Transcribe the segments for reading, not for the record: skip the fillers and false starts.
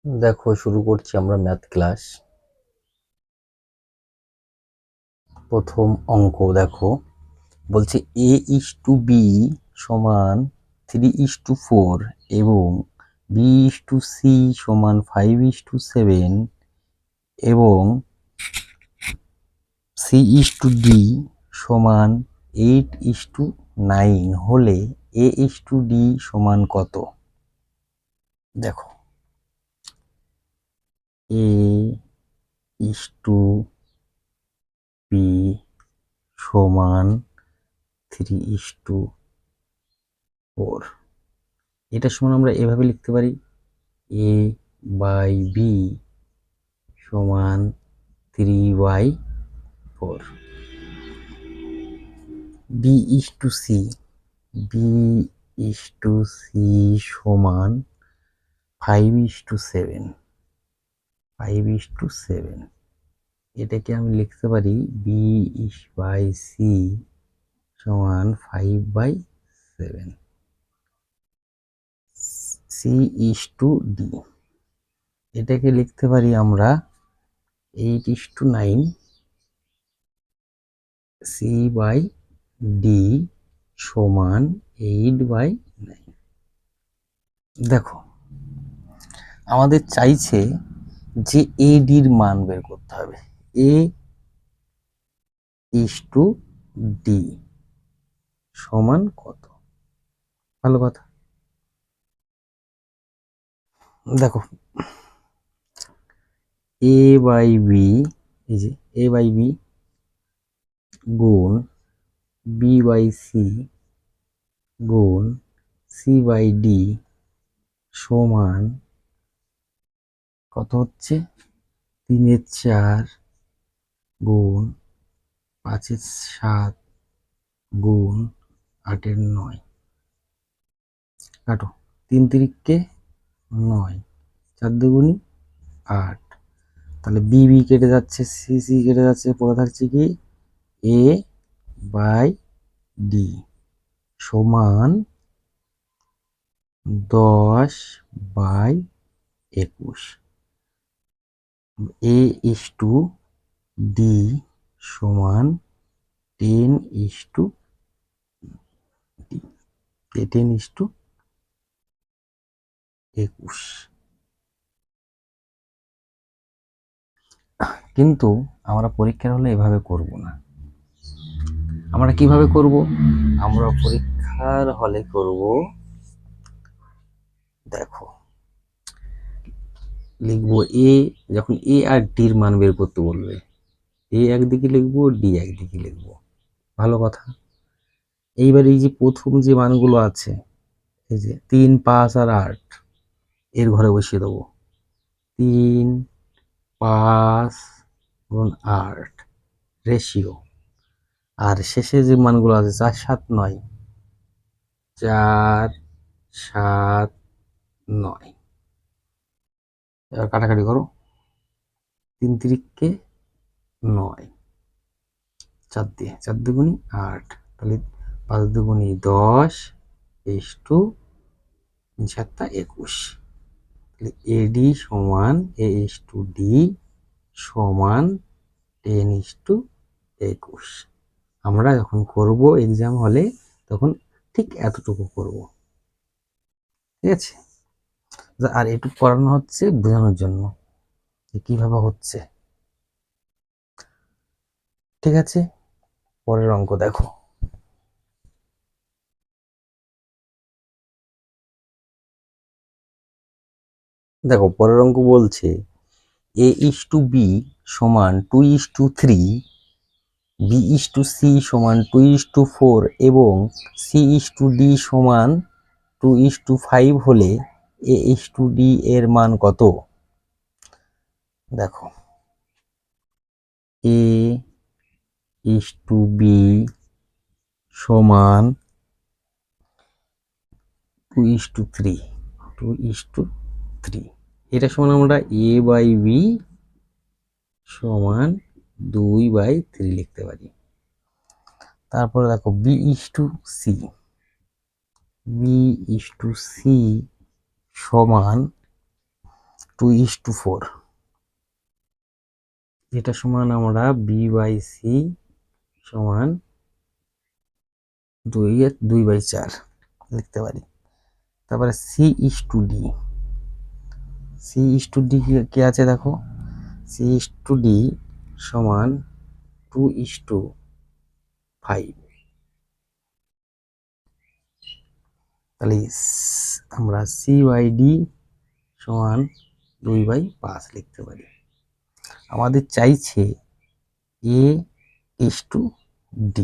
দেখো, শুরু করছি আমরা ম্যাথ ক্লাস। প্রথম অঙ্ক দেখো, বলছে a:b সমান 3:4 এবং b:c সমান 5:7 এবং c:d সমান 8:9 হলে a:d সমান কত? দেখো, a:b সমান 3:4। এটা সমান আমরা এভাবে লিখতে পারি, a/b সমান 3/4। b:c সমান 5:7। এটাকে আমি লিখতে পারি b/c সমান 5/7। c:d এটাকে লিখতে পারি আমরা 8:9। c/d সমান 8/9। দেখো, আমাদের চাইছে যে এডির মান বের করতে হবে। a:d সমান কত? ভালো কথা। দেখো, a/b, এই যে a/b গুণ b/c গুণ c/d সমান কত হচ্ছে? 3/4 গুণ 5/7 গুণ 8/9। কাটো, 3 তিরিকে 9, 4 দুগুণি 8। তাহলে বি কেটে যাচ্ছে, সি কেটে যাচ্ছে, পড়ে থাকছে কি a/d সমান 10/21। a:d সমান 10:21। কিন্তু আমরা পরীক্ষার হলে এভাবে করব না। আমরা কিভাবে করব? আমরা পরীক্ষার হলে করব, দেখো, লিখবো এ, যখন এ আর ডির মান বের করতে বলবে, এ একদিকে লিখবো, ডি একদিকে লিখবো। ভালো কথা। এইবার এই যে প্রথম যে মানগুলো আছে, এই যে 3, 5 আর 8, এর ঘরে বসিয়ে দেবো। 3, 5 গুণ 8 রেশিও। আর শেষে যে মানগুলো আছে 4, 7, 9, 4, 7, 9। এবার কাটাকাটি করো, 3 তিরিকে 9, 4 দিয়ে, 4 দুগুণি 8, তাহলে 5 দুগুণি 10 ইস্টু 7 21। তাহলে এডি সমান a:d সমান 10:21। আমরা যখন করব এক্সাম হলে তখন ঠিক এতটুকু করব, ঠিক আছে? আর এটুকু করানো হচ্ছে বোঝানোর জন্য যে কিভাবে হচ্ছে, ঠিক আছে? পরের অঙ্ক দেখো, পরের অঙ্ক বলছে a:b সমান 2:3, b:c সমান 2:4 এবং c:d সমান 2:5 হলে a:d এর মান কত? দেখো, a:b সমান 2:3। এটা সমান আমরা a/b সমান 2/3 লিখতে পারি। তারপরে দেখো b:c সমান 2:4, এটা সমান আমরা B/C সমান 2/4 লিখতে পারি। তারপরে C/D, C/D কি আছে দেখো, C/D সমান 2:5। তাহলে আমরা C/D সমান 2/5 লিখতে পারি। আমাদের চাইছে A/D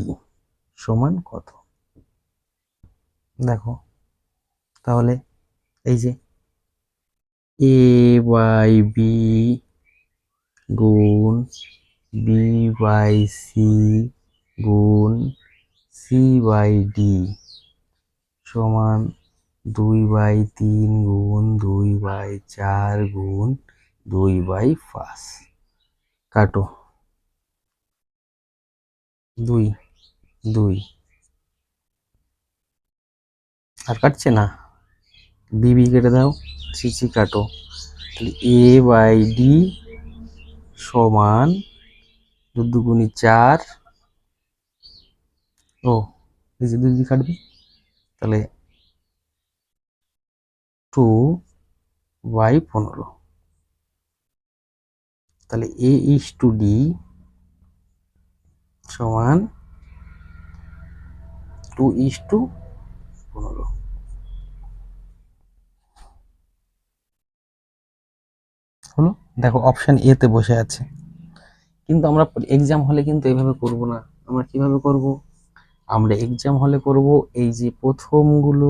সমান কত, দেখো তাহলে এই যে A/B গুণ B/C গুণ C/D সমান 2/3 গুণ 2/4 গুণ 2/5। কাটো, 2 2 আর কাটছে না, বিবি কেটে দাও, সিসি কাটো। তাহলে A/D সমান 2 দুগুণে 4, ও এই যে 2 কাটবে, তাহলে 2/15। তাহলে A/D সমান 2:15 হলো। দেখো অপশন এ তে বসে আছে, কিন্তু আমরা এক্সাম হলে কিন্তু এইভাবে করব না। আমরা কিভাবে করব, আমরা এক্সাম হলে করব এই যে প্রথমগুলো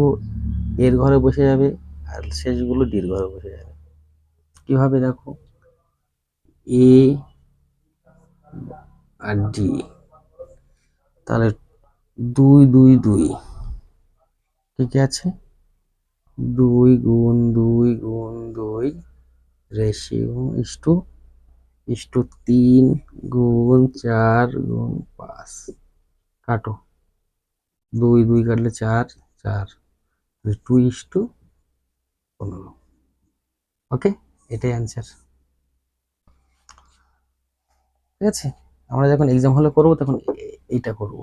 এর ঘরে বসে যাবে আর শেষগুলো ডির ঘরে বসে যাবে। কিভাবে দেখো, এ আর ডি, তাহলে 2 2 2 কি আছে, 2 গুণ 2 গুণ 2 রেশিও ইস্টু 3 গুণ 4 গুণ 5। কাটো, 2 2 কাটলে 4 4, 2:15। ওকে, এটাই অ্যান্সার। ঠিক আছে, আমরা যখন এক্সাম হলে করবো তখন এইটা করব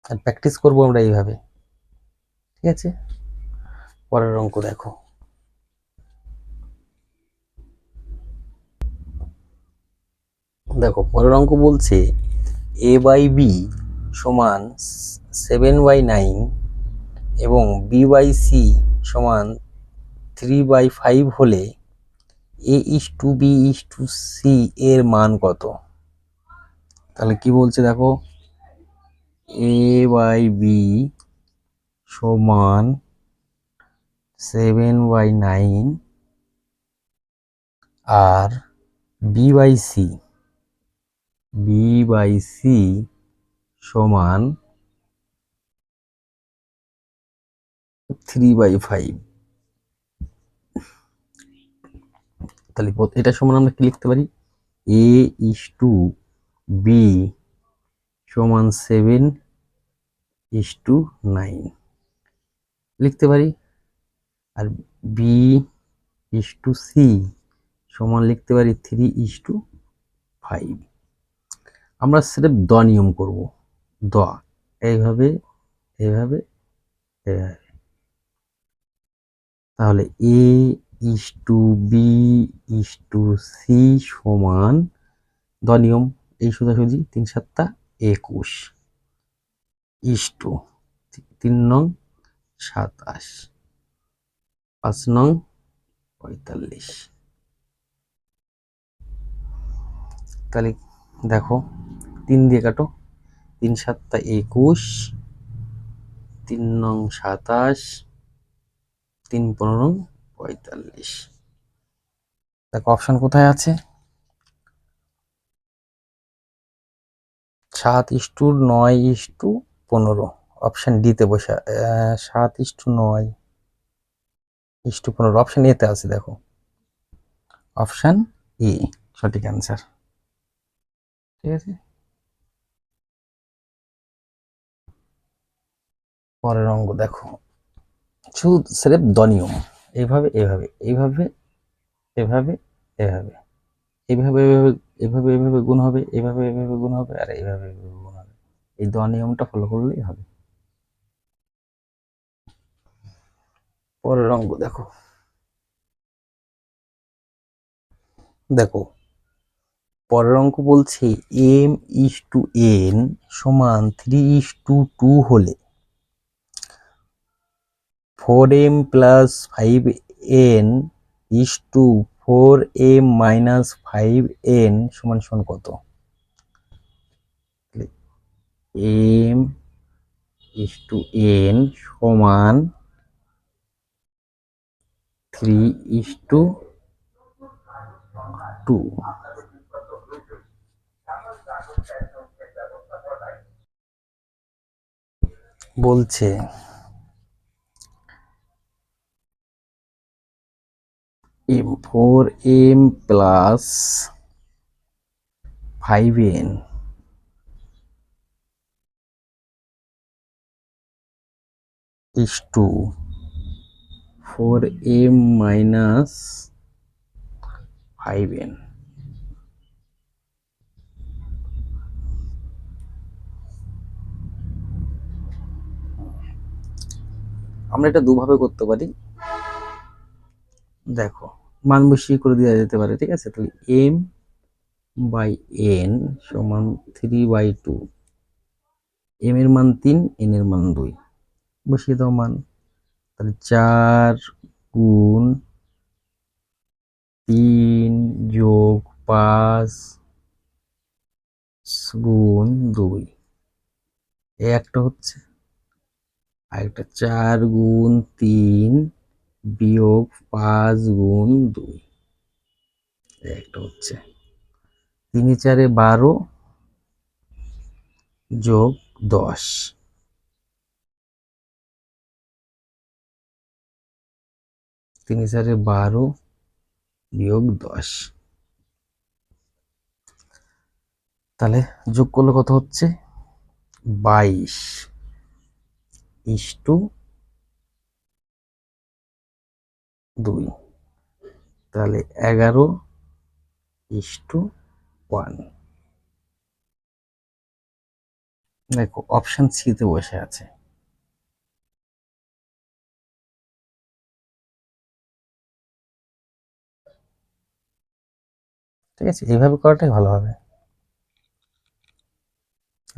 আর প্র্যাকটিস করব আমরা এইভাবে। ঠিক আছে, পরের অঙ্ক দেখো। দেখো পরের অঙ্ক বলছে A/B সমান 7/9 এবং B/C সমান 3/5 হলে A/B/C এর মান কত। তাহলে কি বলছে দেখো, A/B সমান 7/9 আর B/C সমান 3/5। তাহলে এটা সমান আমরা কি লিখতে পারি, A/B সমান 7:9 লিখতে পারি, আর B/C সমান লিখতে পারি 3:5। আমরা সেটা দ নিয়ম করব, দ এইভাবে এইভাবে এইভাবে। তাহলে A/B/C সমান দ নিয়ম, এই সোজাসুজি 3 7 21 ইস্টু 3 নং 27 5 নং 45। তাহলে দেখো 3 দিয়ে কাটো, 3 7 21, 3 নং 27, 3 15 45। দেখো অপশন কোথায় আছে, 7:9:15 অপশন ডি তে বসে, 7:9:15 অপশন এ তে আছে। দেখো অপশন এ সঠিক অ্যান্সার। ঠিক আছে, পরের অঙ্ক দেখো, শুধু স্রেফ দ নিয়ম, এইভাবে এইভাবে এইভাবে এভাবে এভাবে এইভাবে এভাবে এভাবে গুণ হবে, এভাবে এভাবে গুণ হবে, আর এইভাবে এভাবে গুণ হবে। এই দেওয়া নিয়মটা ফলো করলেই হবে। পরের অঙ্ক দেখো। দেখো পরের অঙ্ক বলছে m/n সমান 3:2 হলে 4m + 5n 4m - 5n সমান কত? m/n সমান 3:2 বলছে 4m + 5n is to 4m - 5n। আমরা এটা দুভাবে করতে পারি। দেখো মান বসিয়ে করে দেওয়া যেতে পারে, ঠিক আছে। তাহলে m/n সমান 3/2। m এর মান 3, n এর মান 2, বসিয়ে দাও মান। তাহলে 4 গুণ 3 যোগ 5 গুণ 2, এই একটা হচ্ছে। আর একটা 4 গুণ 3 বিয়োগ 5 গুণ 2, এই একটা হচ্ছে। 3 × 4 = 12 যোগ 10, 3 × 4 = 12 বিয়োগ 10। তাহলে যোগ করলে কত হচ্ছে? 22:2। তাহলে 11:1। দেখো অপশন সি তে বসে আছে। ঠিক আছে, এইভাবে করাটাই ভালো হবে।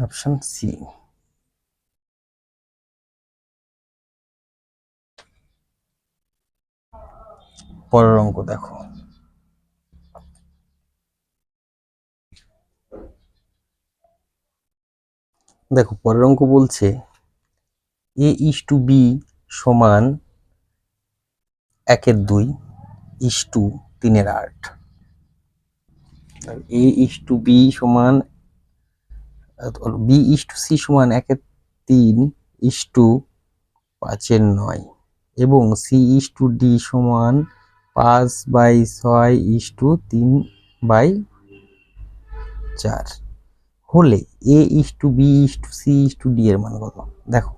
Option C. পরের অঙ্ক দেখো। দেখো পরের অঙ্ক বলছে a/b সমান 1/2 = 3/8। a/b সমান b/c সমান 1/3 5/9 এবং c/d সমান 5/6 3/4 হলে a/b/c/d এর মান কত? দেখো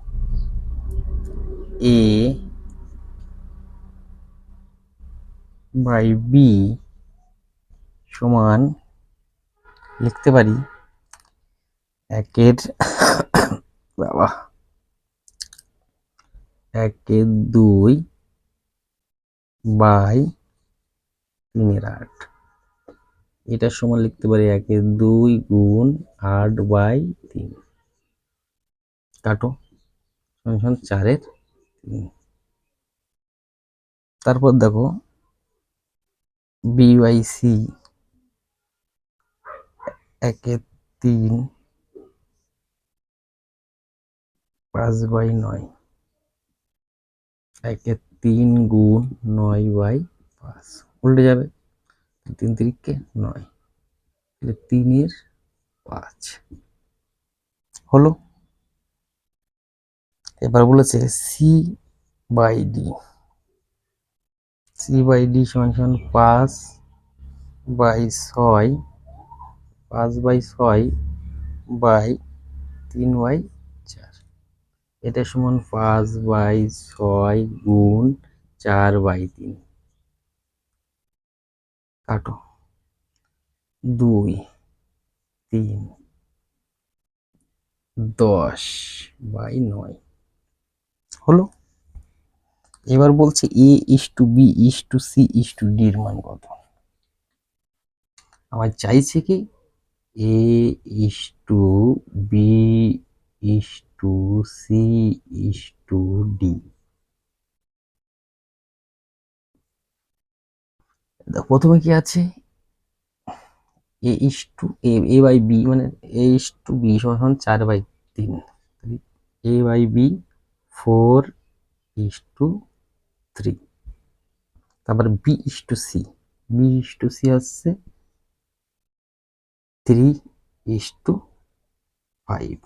a/b সমান লিখতে পারি 1/2 বাই 3/8। এটা সমান লিখতে পারি 1/2 গুণ 8/3। কাটো, সমান 4/3। তারপর দেখো b/c 1/3 5/9, 1/3 গুণ 9/5 উল্টে যাবে, 3 3 9, তাহলে 3/5 হলো। এবার বলেছে c/d সমান 5/6 বাই 3/4। এটা সমান 5/6 গুণ 4/3 কাটো, 2 3 10/9 হলো। এবার বলছে A:B:C:D এর মান কত। আমার চাইছে কি A:B:C:D। প্রথমে কি আছে A/B মানে A:B সমান 4/3, A/B 4:3। তারপর B:C হচ্ছে 3:5।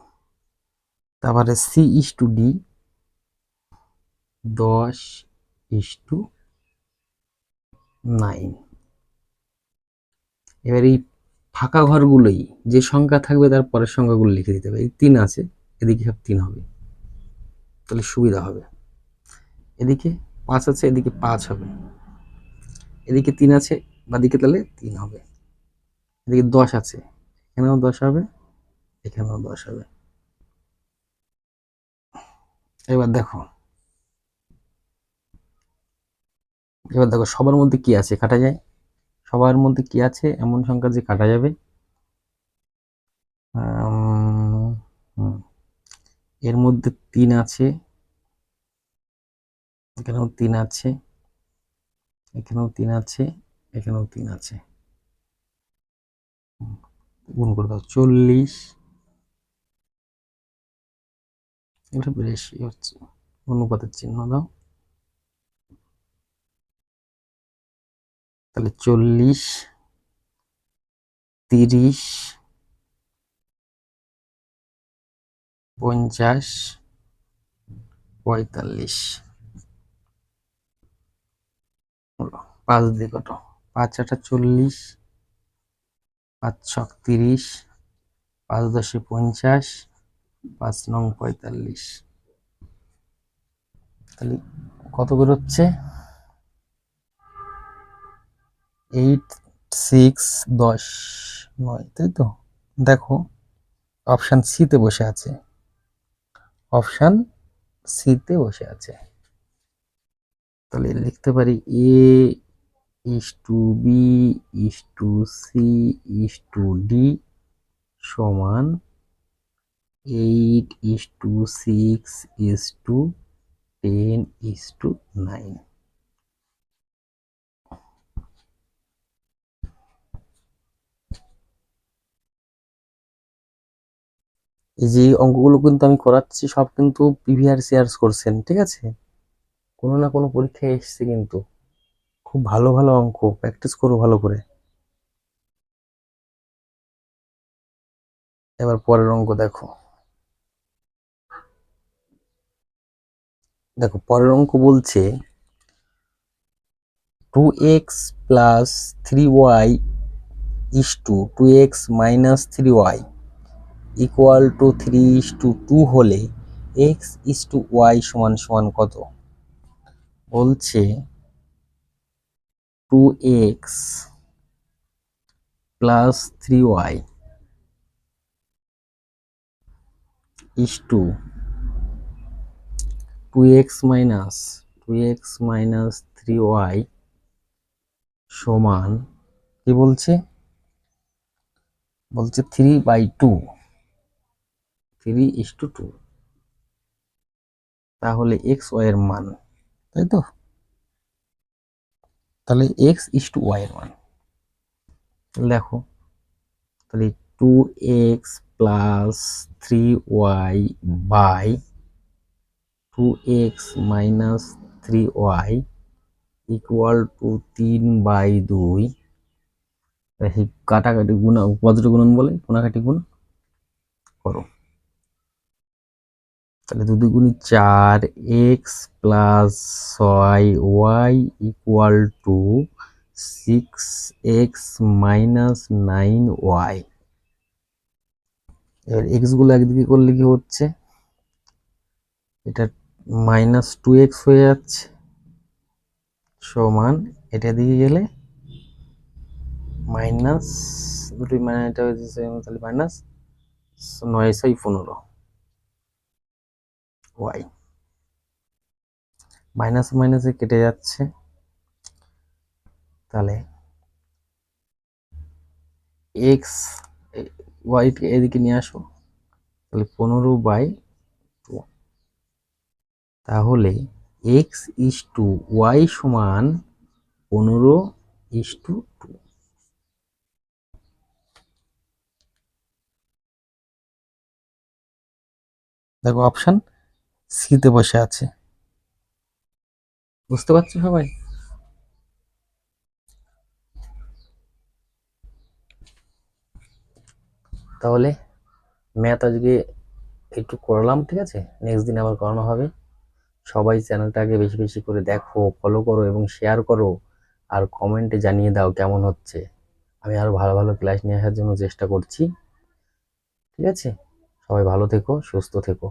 তারপরে C:D 10:9। এবার এই ফাঁকা ঘরগুলোই যে সংখ্যা থাকবে তার পরের সংখ্যাগুলো লিখে দিতে হবে। এই 3 আছে, এদিকে সব 3 হবে, তাহলে সুবিধা হবে। এদিকে 5 আছে, এদিকে 5 হবে, এদিকে 3 আছে, বাদিকে তাহলে 3 হবে। এদিকে 10 আছে, এখানেও 10 হবে, এখানেও 10 হবে। এবার দেখো সবার মধ্যে কি আছে কাটা যায়। সবার মধ্যে কি আছে এমন সংখ্যা যে কাটা যাবে। এর মধ্যে 3 আছে, এখানেও 3 আছে, এখানেও 3 আছে, এখানেও 3 আছে। গুণ করে দাও 40। এটা বেশি হচ্ছে, অনুপাতের চিহ্ন দাও, তাহলে 40 30 50 45 হলো। 5 দিয়ে কত, 5 8 40, 5 6 30, 5 10 50, 5 9 45। তাহলে কত বেরোচ্ছে 8 6 10 9, তাই তো। দেখো অপশান সিতে বসে আছে, অপশান সিতে বসে আছে। তাহলে লিখতে পারি A:B:C:D সমান 8:6:10:9। এই যে অঙ্কগুলো কিন্তু আমি করাচ্ছি সব কিন্তু প্রিভিয়াস ইয়ার্স করছেন, ঠিক আছে। কোনো না কোনো পরীক্ষায় এসছে, কিন্তু খুব ভালো ভালো অঙ্ক প্র্যাকটিস করো ভালো করে। এবার পরের অঙ্ক দেখো। দেখো পরের অঙ্ক বলছে 2x plus 3y is to 2x minus 3y equal to 3:2 হলে x ইস টু y সমান সমান কত। বলছে 2x plus 3y is to 2x minus 3y সমান কি বলছে, বলছে 3/2, 3:2। তাহলে x y এর মান, তাই তো। তাহলে x ইস টু y এর মান দেখো, তাহলে 2x plus 3y by 2x minus 3y equal to 3/2। কাটাকাটি গুণ, পজিটিভ গুণন বলে, কোনাকাটি গুণ করো। তাহলে 2 2 গুণি 4, x plus 6y equal to 6x minus 9y। এবার এক্স গুলো একদিকে করলে কি হচ্ছে, এটা -2x হয়ে যাচ্ছে, সমান এটা দিকে গেলে মাইনাস দুটোই মানে এটা হচ্ছে তাহলে মাইনাস 9×15 ওয়াই মাইনাস মাইনাসে কেটে যাচ্ছে, তাহলে এক্স ওয়াই এদিকে নিয়ে আসো, তাহলে 15/2, তাহলে এক্স ইস টু ওয়াই সমান 15:2। দেখো অপশন সিতে বসে আছে, বুঝতে পারছো সবাই? তাহলে ম্যাথ আজকে একটু করলাম, ঠিক আছে, নেক্সট দিন আবার করানো হবে। সবাই চ্যানেলটাকে বেশি বেশি করে দেখো, ফলো করো এবং শেয়ার করো, আর কমেন্টে জানিয়ে দাও কেমন হচ্ছে। আমি আরো ভালো ভালো ক্লাস নিয়ে আসার জন্য চেষ্টা করছি, ঠিক আছে? সবাই ভালো থেকো, সুস্থ থেকো।